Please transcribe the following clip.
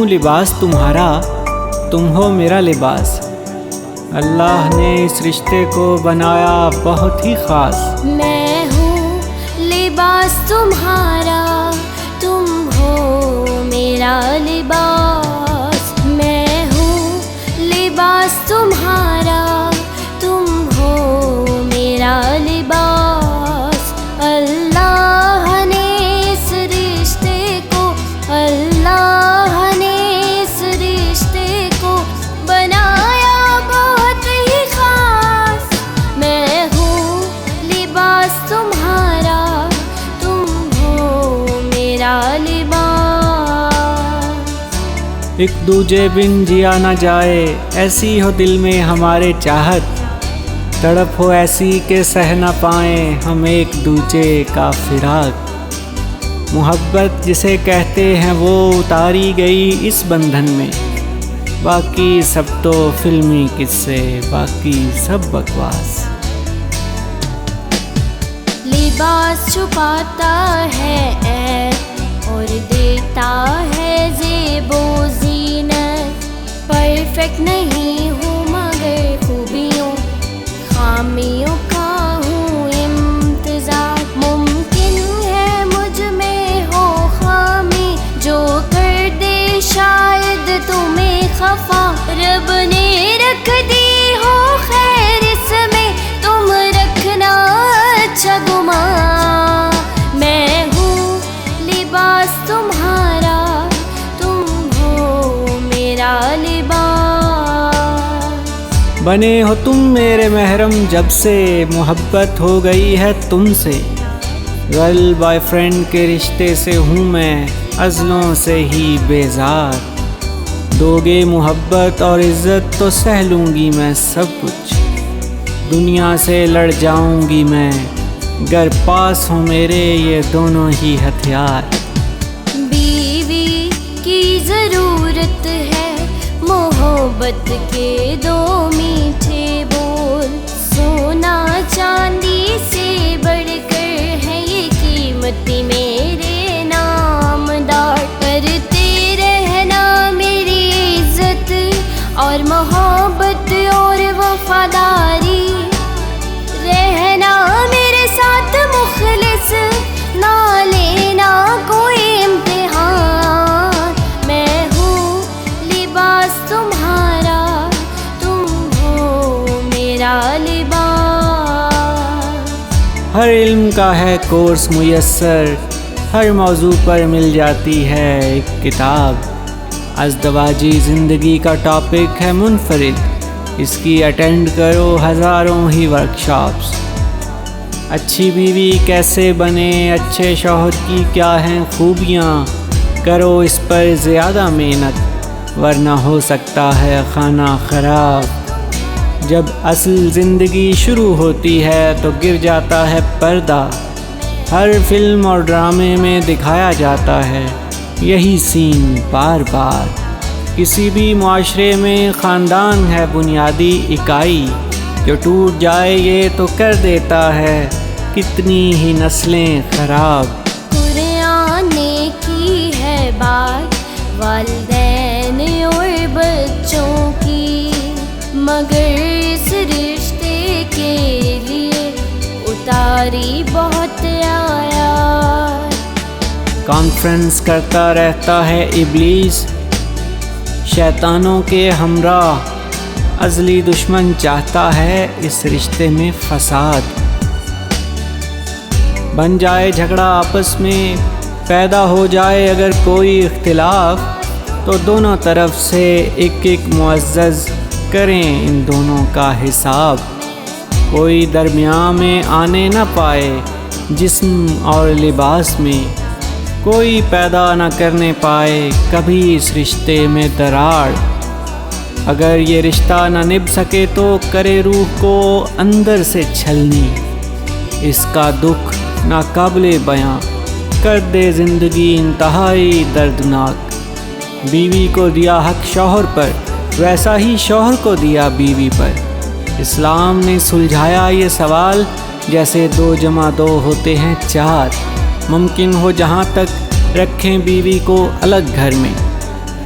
ہوں لباس تمہارا، تم ہو میرا لباس۔ اللہ نے اس رشتے کو بنایا بہت ہی خاص۔ میں ہوں لباس تمہارا، تم ہو میرا لباس۔ میں ہوں لباس تمہارا، تم ہو میرا لباس۔ اللہ نے اس رشتے کو، اللہ نے اس رشتے کو بنایا بہت ہی خاص۔ میں ہوں لباس تمہارا، تم ہو میرا لباس۔ ایک دوجے بن جیا نہ جائے، ایسی ہو دل میں ہمارے چاہت۔ تڑپ ہو ایسی کہ سہ نہ پائیں ہم ایک دوجے کا فراق۔ محبت جسے کہتے ہیں وہ اتاری گئی اس بندھن میں، باقی سب تو فلمی قصے، باقی سب بکواس۔ لباس چھپاتا ہے عیب اور دیتا ہے زیب و زینت۔ پرفیکٹ نہیں ہوں مگر خوبیوں خامیوں کا ہوں امتزاج۔ ممکن ہے مجھ میں ہو خامی جو کر دے شاید تمہیں خفا۔ رب نے رکھ دی ہو خیر اس میں، تم رکھنا اچھا گمان۔ میں ہوں لباس تمہارا، تم ہو میرا لباس۔ بنے ہو تم میرے محرم جب سے محبت ہو گئی ہے تم سے۔ گرل بوائے فرینڈ کے رشتے سے ہوں میں عزلوں سے ہی بیزار۔ دو گے محبت اور عزت تو سہ لوں گی میں سب کچھ، دنیا سے لڑ جاؤں گی میں گر پاس ہوں میرے یہ دونوں ہی ہتھیار۔ بیوی کی ضرورت ہے محبت کے دو میٹھے بول۔ سونا چاندی سے بڑھ کر ہے یہ قیمتی میرے نامدار۔ کرتے رہنا میری عزت اور محبت اور وفاداری، رہنا میرے ساتھ مخلص، نہ لینا کوئی امتحان۔ میں ہوں لباس تمہارا، تم ہو میرا لباس۔ ہر علم کا ہے کورس میسر، ہر موضوع پر مل جاتی ہے ایک کتاب۔ ازدواجی زندگی کا ٹاپک ہے منفرد، اس کی اٹینڈ کرو ہزاروں ہی ورکشاپس۔ اچھی بیوی کیسے بنے، اچھے شوہر کی کیا ہیں خوبیاں، کرو اس پر زیادہ محنت ورنہ ہو سکتا ہے کھانا خراب۔ جب اصل زندگی شروع ہوتی ہے تو گر جاتا ہے پردہ۔ ہر فلم اور ڈرامے میں دکھایا جاتا ہے یہی سین بار بار۔ کسی بھی معاشرے میں خاندان ہے بنیادی اکائی، جو ٹوٹ جائے یہ تو کر دیتا ہے کتنی ہی نسلیں خراب۔ قرآن نے کی ہے بات والدین اور بچوں کی، مگر اس رشتے کے لیے اتاری بہت آیات۔ کانفرنس کرتا رہتا ہے ابلیس شیطانوں کے ہمراہ، ازلی دشمن چاہتا ہے اس رشتے میں فساد۔ بن جائے جھگڑا آپس میں، پیدا ہو جائے اگر کوئی اختلاف، تو دونوں طرف سے ایک ایک معزز کریں ان دونوں کا حساب۔ کوئی درمیان میں آنے نہ پائے جسم اور لباس میں، کوئی پیدا نہ کرنے پائے کبھی اس رشتے میں دراڑ۔ اگر یہ رشتہ نہ نبھ سکے تو کرے روح کو اندر سے چھلنی، اس کا دکھ ناقابل بیاں کر دے زندگی انتہائی دردناک۔ بیوی کو دیا حق شوہر پر، ویسا ہی شوہر کو دیا بیوی پر۔ اسلام نے سلجھایا یہ سوال جیسے 2 + 2 ہوتے ہیں 4۔ ممکن ہو جہاں تک رکھیں بیوی کو الگ گھر میں،